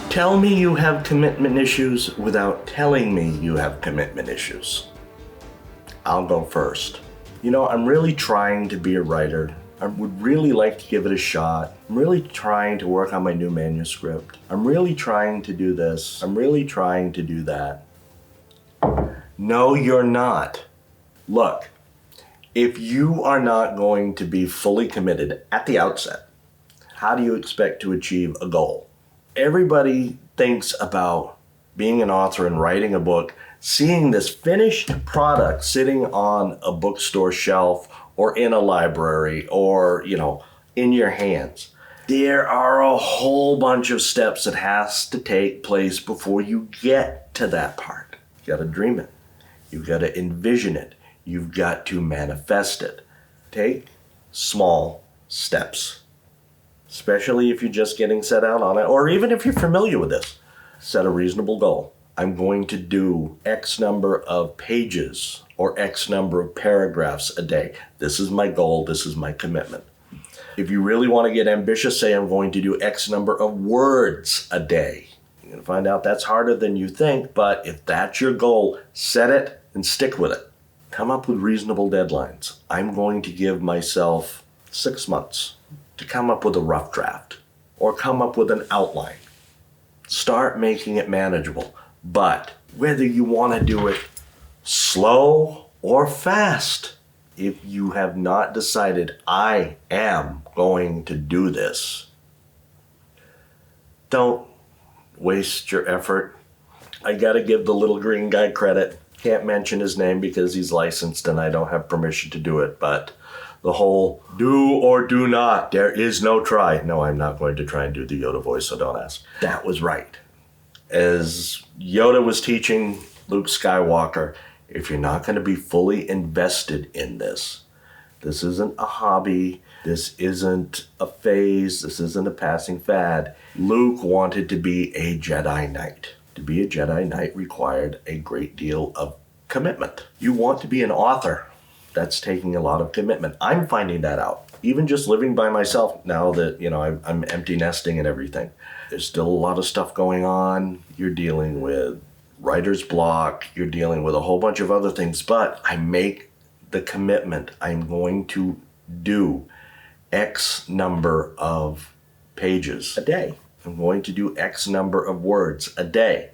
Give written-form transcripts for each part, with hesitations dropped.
Tell me you have commitment issues without telling me you have commitment issues. I'll go first. You know, I'm really trying to be a writer. I would really like to give it a shot. I'm really trying to work on my new manuscript. I'm really trying to do this. I'm really trying to do that. No, you're not. Look, if you are not going to be fully committed at the outset, how do you expect to achieve a goal? Everybody thinks about being an author and writing a book, seeing this finished product sitting on a bookstore shelf or in a library or, in your hands. There are a whole bunch of steps that has to take place before you get to that part. You gotta dream it. You gotta envision it. You've got to manifest it. Take small steps, especially if you're just getting set out on it, or even if you're familiar with this. Set a reasonable goal. I'm going to do X number of pages or X number of paragraphs a day. This is my goal. This is my commitment. If you really want to get ambitious, say I'm going to do X number of words a day. You're going to find out that's harder than you think, but if that's your goal, set it and stick with it. Come up with reasonable deadlines. I'm going to give myself 6 months to come up with a rough draft or come up with an outline. Start making it manageable. But whether you want to do it slow or fast, if you have not decided, I am going to do this, don't waste your effort. I got to give the little green guy credit. Can't mention his name because he's licensed and I don't have permission to do it, but the whole do or do not, there is no try. No, I'm not going to try and do the Yoda voice, so don't ask. That was right. As Yoda was teaching Luke Skywalker, if you're not going to be fully invested in this isn't a hobby, this isn't a phase, this isn't a passing fad. Luke wanted to be a Jedi Knight. To be a Jedi Knight required a great deal of commitment. You want to be an author. That's taking a lot of commitment. I'm finding that out. Even just living by myself now that, I'm empty nesting and everything. There's still a lot of stuff going on. You're dealing with writer's block. You're dealing with a whole bunch of other things. But I make the commitment. I'm going to do X number of pages a day. I'm going to do X number of words a day,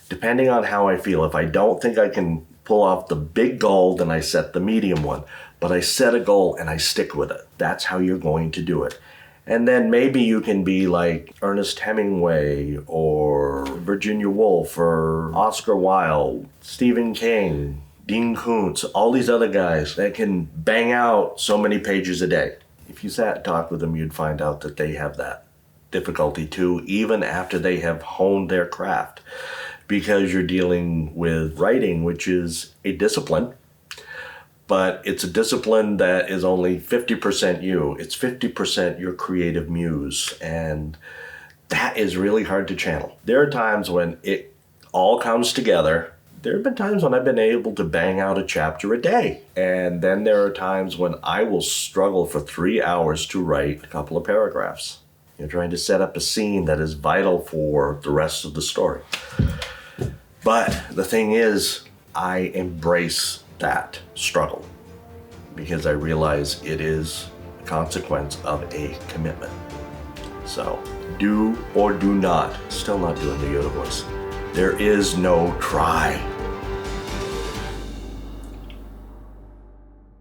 depending on how I feel. If I don't think I can pull off the big goal, then I set the medium one. But I set a goal and I stick with it. That's how you're going to do it. And then maybe you can be like Ernest Hemingway or Virginia Woolf or Oscar Wilde, Stephen King, Dean Koontz, all these other guys that can bang out so many pages a day. If you sat and talked with them, you'd find out that they have that difficulty too, even after they have honed their craft. Because you're dealing with writing, which is a discipline, but it's a discipline that is only 50% you. It's 50% your creative muse, and that is really hard to channel. There are times when it all comes together. There have been times when I've been able to bang out a chapter a day, and then there are times when I will struggle for 3 hours to write a couple of paragraphs. You're trying to set up a scene that is vital for the rest of the story. But the thing is, I embrace that struggle because I realize it is a consequence of a commitment. So, do or do not. Still not doing the Yoda voice. There is no try.